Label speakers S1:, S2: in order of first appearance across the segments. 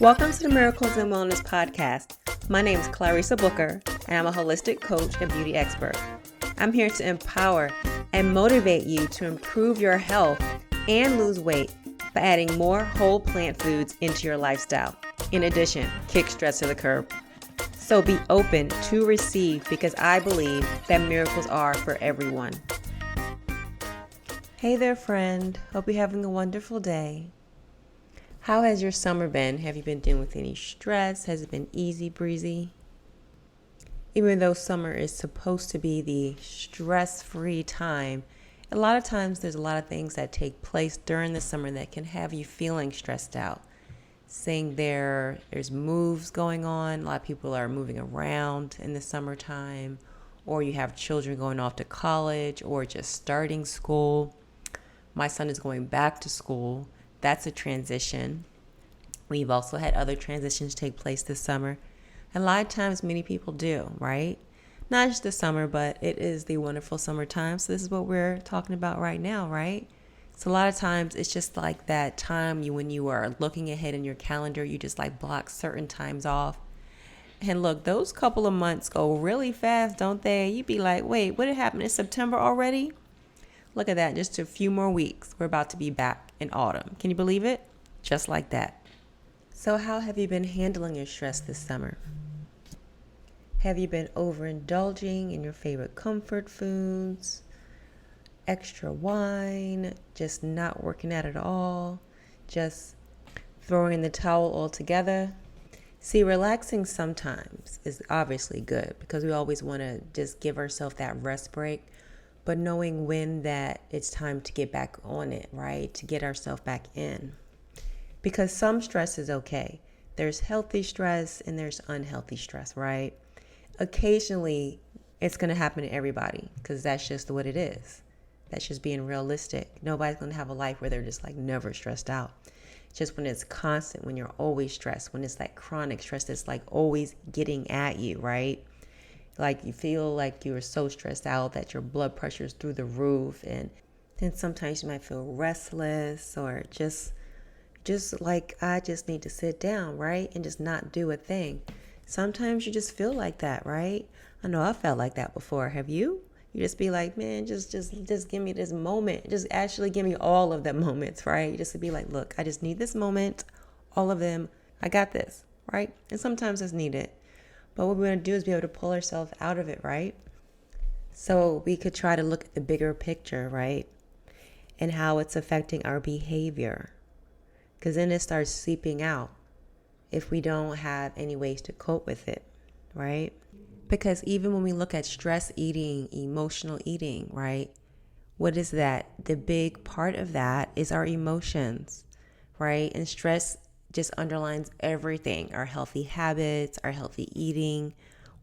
S1: Welcome to the Miracles and Wellness Podcast. My name is Clarissa Booker, and I'm a holistic coach and beauty expert. I'm here to empower and motivate you to improve your health and lose weight by adding more whole plant foods into your lifestyle. In addition, kick stress to the curb. So be open to receive, because I believe that miracles are for everyone. Hey there, friend. Hope you're having a wonderful day. How has your summer been? Have you been dealing with any stress? Has it been easy breezy? Even though summer is supposed to be the stress-free time, a lot of times there's a lot of things that take place during the summer that can have you feeling stressed out. Saying there's moves going on. A lot of people are moving around in the summertime, or you have children going off to college or just starting school. My son is going back to school. That's a transition. We've also had other transitions take place this summer. And a lot of times many people do, right? Not just the summer, but it is the wonderful summertime. So this is what we're talking about right now, right? So a lot of times it's just like that time when you are looking ahead in your calendar, you just like block certain times off. And look, those couple of months go really fast, don't they? You'd be like, wait, what happened? It's September already? Look at that, just a few more weeks. We're about to be back in autumn. Can you believe it? Just like that. So how have you been handling your stress this summer? Have you been overindulging in your favorite comfort foods? Extra wine? Just not working out at all? Just throwing in the towel altogether? See, relaxing sometimes is obviously good, because we always want to just give ourselves that rest break. But knowing when that it's time to get back on it, right? To get ourselves back in. Because some stress is okay. There's healthy stress and there's unhealthy stress, right? Occasionally, it's going to happen to everybody, because that's just what it is. That's just being realistic. Nobody's going to have a life where they're just like never stressed out. Just when it's constant, when you're always stressed, when it's like chronic stress that's like always getting at you, right? Like you feel like you're so stressed out that your blood pressure is through the roof. And then sometimes you might feel restless, or just like, I just need to sit down, right? And just not do a thing. Sometimes you just feel like that, right? I know I felt like that before. Have you? You just be like, man, just give me this moment. Just actually give me all of the moments, right? Just to be like, look, I just need this moment, all of them. I got this, right? And sometimes it's needed. But what we're going to do is be able to pull ourselves out of it, right? So we could try to look at the bigger picture, right? And how it's affecting our behavior. Because then it starts seeping out if we don't have any ways to cope with it, right? Because even when we look at stress eating, emotional eating, right? What is that? The big part of that is our emotions, right? And stress just underlines everything: our healthy habits, our healthy eating,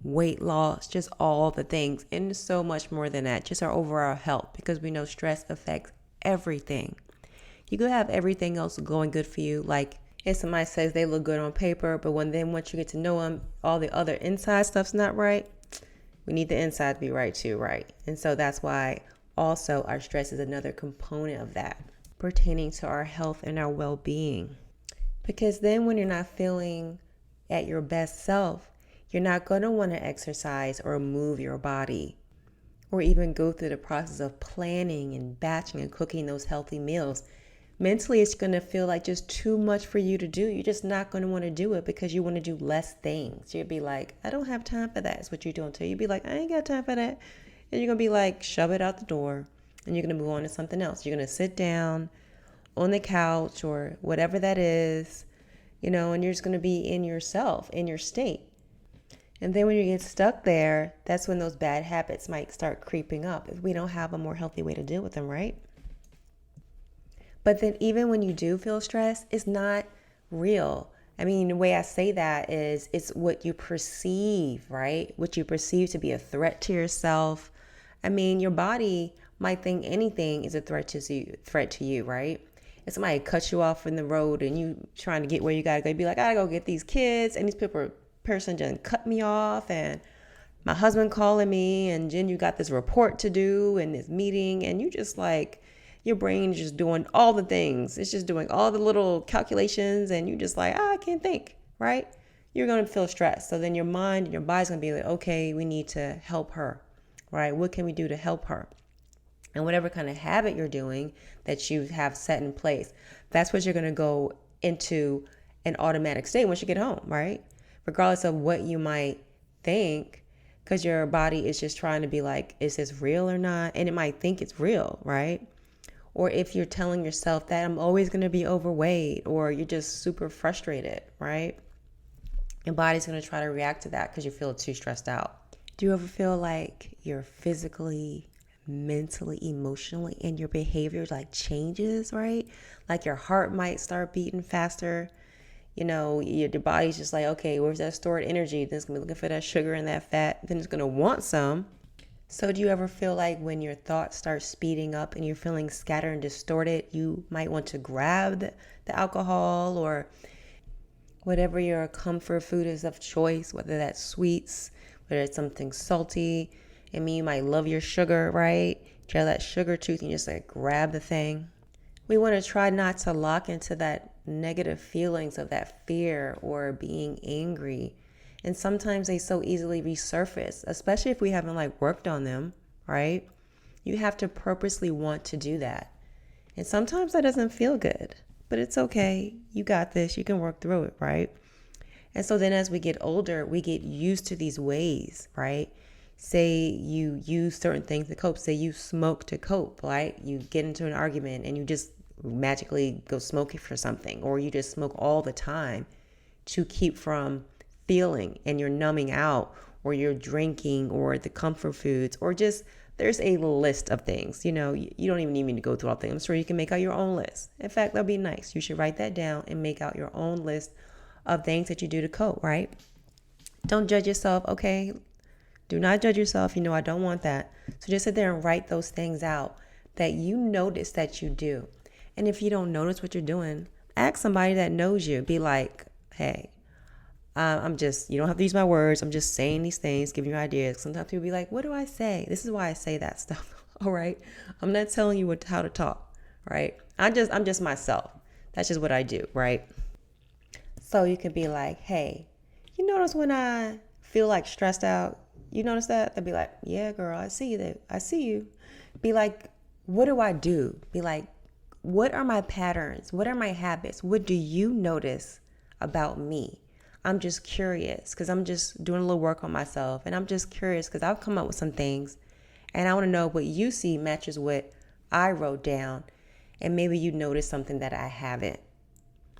S1: weight loss, just all the things, and so much more than that, just our overall health, because we know stress affects everything. You could have everything else going good for you, like if somebody says they look good on paper, but once you get to know them, all the other inside stuff's not right. We need the inside to be right too, right? And so that's why also our stress is another component of that, pertaining to our health and our well-being. Because then when you're not feeling at your best self, you're not going to want to exercise or move your body, or even go through the process of planning and batching and cooking those healthy meals. Mentally, it's going to feel like just too much for you to do. You're just not going to want to do it, because you want to do less things. You'll be like, I don't have time for that. That's what you're doing too. You'll be like, I ain't got time for that. And you're going to be like, shove it out the door, and you're going to move on to something else. You're going to sit down on the couch or whatever that is, and you're just going to be in yourself, in your state. And then when you get stuck there, that's when those bad habits might start creeping up if we don't have a more healthy way to deal with them, right? But then even when you do feel stress, it's not real. I mean, the way I say that is it's what you perceive, right? What you perceive to be a threat to yourself. I mean, your body might think anything is a threat to you, right? If somebody cuts you off in the road and you trying to get where you gotta go, you'd be like, I gotta go get these kids, and person just cut me off, and my husband calling me, and then you got this report to do and this meeting, and you just like, Your brain is just doing all the things. It's just doing all the little calculations, and you just like, I can't think, right? You're going to feel stressed. So then your mind and your body's going to be like, okay, we need to help her, right? What can we do to help her? And whatever kind of habit you're doing that you have set in place, that's what you're going to go into an automatic state once you get home, right? Regardless of what you might think, because your body is just trying to be like, is this real or not? And it might think it's real, right? Or if you're telling yourself that I'm always going to be overweight, or you're just super frustrated, right? Your body's going to try to react to that because you feel too stressed out. Do you ever feel like you're physically, mentally, emotionally, and your behavior like changes, right? Like your heart might start beating faster. You know, your body's just like, okay, where's that stored energy? Then it's going to be looking for that sugar and that fat. Then it's going to want some. So do you ever feel like when your thoughts start speeding up and you're feeling scattered and distorted, you might want to grab the alcohol or whatever your comfort food is of choice, whether that's sweets, whether it's something salty. I mean, you might love your sugar, right? You have that sugar tooth and you just like grab the thing. We want to try not to lock into that negative feelings of that fear or being angry. And sometimes they so easily resurface, especially if we haven't like worked on them, right? You have to purposely want to do that. And sometimes that doesn't feel good, but it's okay. You got this. You can work through it, right? And so then as we get older, we get used to these ways, right? Say you use certain things to cope. Say you smoke to cope, right? You get into an argument and you just magically go smoking for something, or you just smoke all the time to keep from feeling, and you're numbing out, or you're drinking, or the comfort foods, or just there's a list of things. You know, you don't even need me to go through all things. I'm sure you can make out your own list. In fact, that'd be nice. You should write that down and make out your own list of things that you do to cope, right? Don't judge yourself, okay? Do not judge yourself. You know, I don't want that. So just sit there and write those things out that you notice that you do. And if you don't notice what you're doing, ask somebody that knows you. Be like, hey, you don't have to use my words. I'm just saying these things, giving you ideas. Sometimes people be like, what do I say? This is why I say that stuff. All right. I'm not telling you how to talk. Right. I'm just myself. That's just what I do. Right. So you could be like, hey, you notice when I feel like stressed out, you notice that? They'll be like, yeah, girl, I see you. I see you. Be like, what do I do? Be like, what are my patterns? What are my habits? What do you notice about me? I'm just curious because I'm just doing a little work on myself. And I'm just curious because I've come up with some things and I want to know what you see matches what I wrote down. And maybe you notice something that I haven't.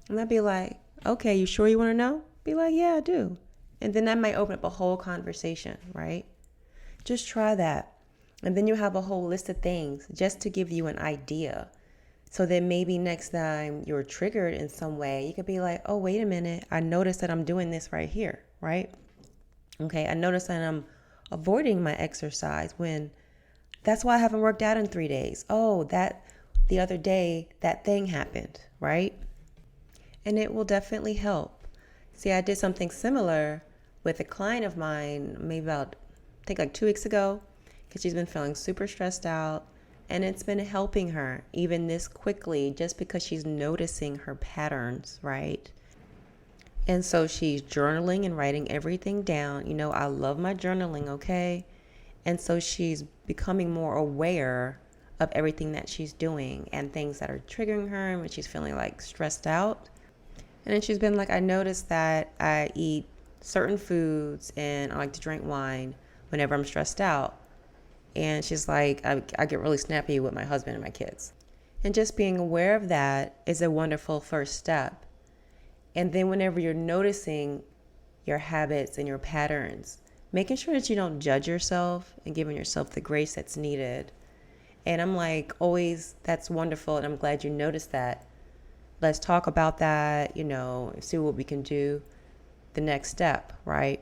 S1: And I'd be like, okay, you sure you want to know? Be like, yeah, I do. And then that might open up a whole conversation, right? Just try that. And then you have a whole list of things just to give you an idea. So then maybe next time you're triggered in some way, you could be like, oh, wait a minute. I noticed that I'm doing this right here, right? Okay, I noticed that I'm avoiding my exercise when that's why I haven't worked out in 3 days. Oh, that the other day, that thing happened, right? And it will definitely help. See, I did something similar with a client of mine maybe about, I think like 2 weeks ago, because she's been feeling super stressed out. And it's been helping her even this quickly just because she's noticing her patterns, right? And so she's journaling and writing everything down. You know, I love my journaling, okay? And so she's becoming more aware of everything that she's doing and things that are triggering her and when she's feeling like stressed out. And then she's been like, I noticed that I eat certain foods and I like to drink wine whenever I'm stressed out. And she's like, I get really snappy with my husband and my kids. And just being aware of that is a wonderful first step. And then whenever you're noticing your habits and your patterns, making sure that you don't judge yourself and giving yourself the grace that's needed. And I'm like, always, that's wonderful. And I'm glad you noticed that. Let's talk about that, you know, see what we can do the next step, right?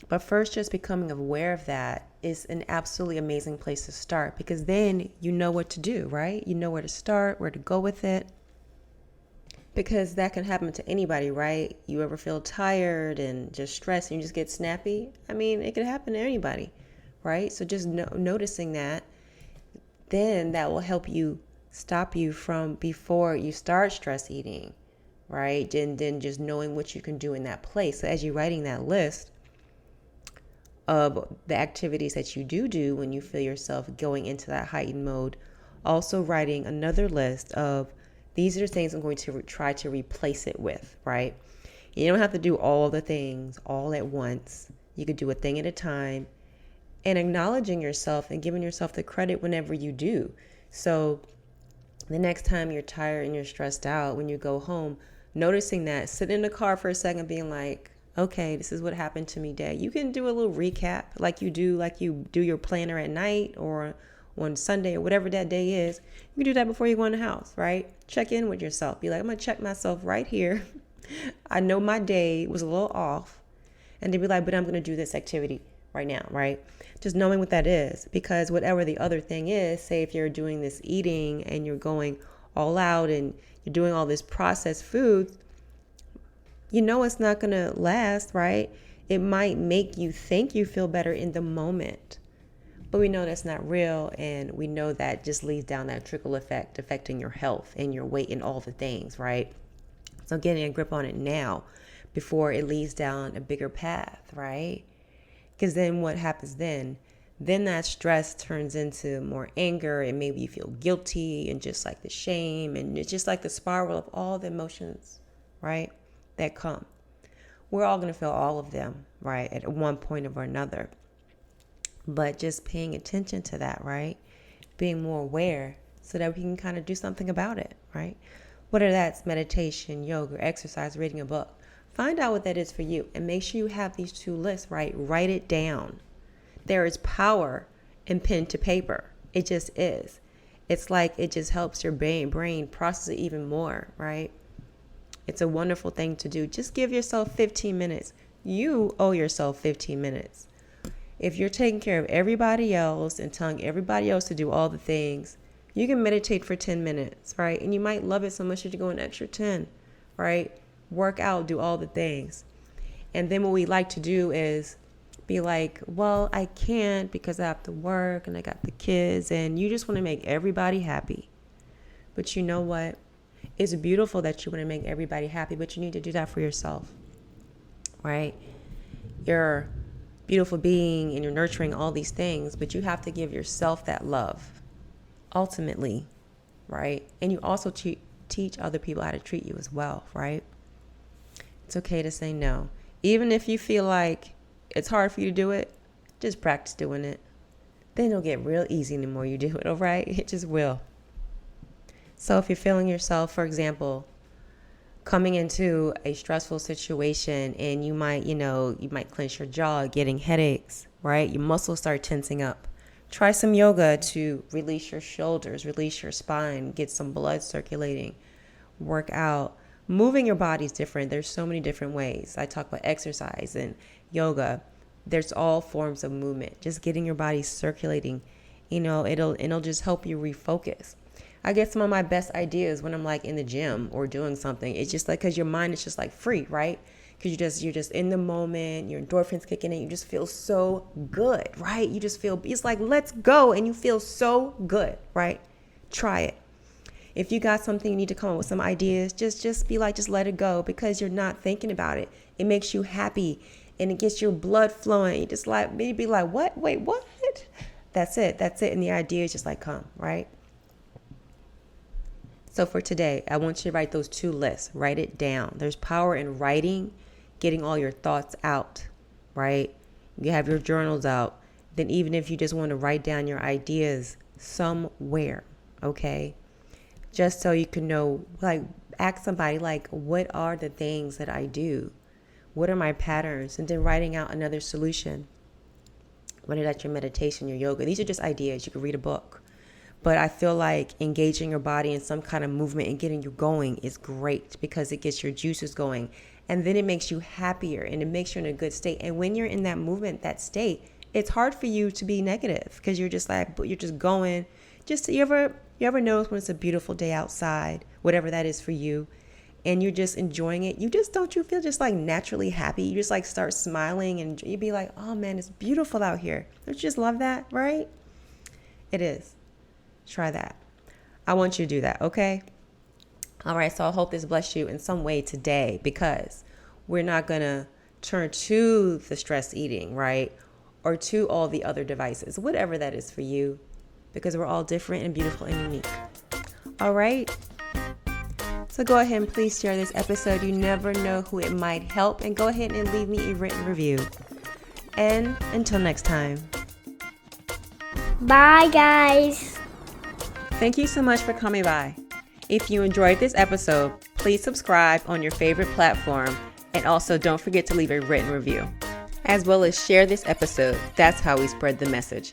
S1: But first, just becoming aware of that is an absolutely amazing place to start because then you know what to do, right? You know where to start, where to go with it. Because that can happen to anybody, right? You ever feel tired and just stressed and you just get snappy? I mean, it could happen to anybody, right? So just noticing that, then that will help you stop you from before you start stress eating, right? And then just knowing what you can do in that place. So as you're writing that list of the activities that you do when you feel yourself going into that heightened mode, also writing another list of these are the things I'm going to try to replace it with, right? You don't have to do all the things all at once. You could do a thing at a time, and acknowledging yourself and giving yourself the credit whenever you do. So the next time you're tired and you're stressed out, when you go home, noticing that, sitting in the car for a second, being like, okay, this is what happened to me today. You can do a little recap like you do your planner at night or on Sunday or whatever that day is. You can do that before you go in the house, right? Check in with yourself. Be like, I'm going to check myself right here. I know my day was a little off. And then be like, but I'm going to do this activity right now, right? Just knowing what that is, because whatever the other thing is, say if you're doing this eating and you're going all out and you're doing all this processed food, you know it's not going to last, right? It might make you think you feel better in the moment, but we know that's not real, and we know that just leads down that trickle effect affecting your health and your weight and all the things, right? So getting a grip on it now before it leads down a bigger path, right? Because then what happens then? Then that stress turns into more anger, and maybe you feel guilty and just like the shame, and it's just like the spiral of all the emotions, right, that come. We're all going to feel all of them, right, at one point or another. But just paying attention to that, right, being more aware so that we can kind of do something about it, right? Whether that's meditation, yoga, exercise, reading a book. Find out what that is for you and make sure you have these two lists, right? Write it down. There is power in pen to paper. It just is. It's like it just helps your brain process it even more, right? It's a wonderful thing to do. Just give yourself 15 minutes. You owe yourself 15 minutes. If you're taking care of everybody else and telling everybody else to do all the things, you can meditate for 10 minutes, right? And you might love it so much that you go an extra 10, right? Work out, do all the things. And then what we like to do is be like, well, I can't because I have to work and I got the kids, and you just want to make everybody happy. But you know what? It's beautiful that you want to make everybody happy, but you need to do that for yourself, right? You're a beautiful being and you're nurturing all these things, but you have to give yourself that love ultimately, right? And you also teach other people how to treat you as well, right? It's okay to say no. Even if you feel like it's hard for you to do it, just practice doing it. Then it'll get real easy the more you do it, all right? It just will. So if you're feeling yourself, for example, coming into a stressful situation and you might clench your jaw, getting headaches, right? Your muscles start tensing up. Try some yoga to release your shoulders, release your spine, get some blood circulating, work out. Moving your body is different. There's so many different ways. I talk about exercise and yoga. There's all forms of movement. Just getting your body circulating, it'll just help you refocus. I get some of my best ideas when I'm like in the gym or doing something. It's just like, because your mind is just like free, right? Because you're just in the moment, your endorphins kicking in, you just feel so good, right? You just feel, it's like, let's go. And you feel so good, right? Try it. If you got something, you need to come up with some ideas, just be like, just let it go, because you're not thinking about it. It makes you happy and it gets your blood flowing. You just like, maybe be like, what? Wait, what? That's it. And the idea is just like, come, right? So for today, I want you to write those two lists. Write it down. There's power in writing, getting all your thoughts out, right? You have your journals out. Then even if you just want to write down your ideas somewhere, okay? Just so you can know, like, ask somebody, like, what are the things that I do? What are my patterns? And then writing out another solution. Whether that's your meditation, your yoga. These are just ideas. You could read a book. But I feel like engaging your body in some kind of movement and getting you going is great, because it gets your juices going. And then it makes you happier and it makes you in a good state. And when you're in that movement, that state, it's hard for you to be negative, because you're just like, you're just going. Just, you ever notice when it's a beautiful day outside, whatever that is for you, and you're just enjoying it, don't you feel just like naturally happy? You just like start smiling and you'd be like, oh man, it's beautiful out here. Don't you just love that, right? It is. Try that. I want you to do that, okay? All right, so I hope this blessed you in some way today, because we're not going to turn to the stress eating, right? Or to all the other devices, whatever that is for you, because we're all different and beautiful and unique. All right? So go ahead and please share this episode. You never know who it might help. And go ahead and leave me a written review. And until next time.
S2: Bye, guys.
S1: Thank you so much for coming by. If you enjoyed this episode, please subscribe on your favorite platform, and also don't forget to leave a written review, as well as share this episode. That's how we spread the message.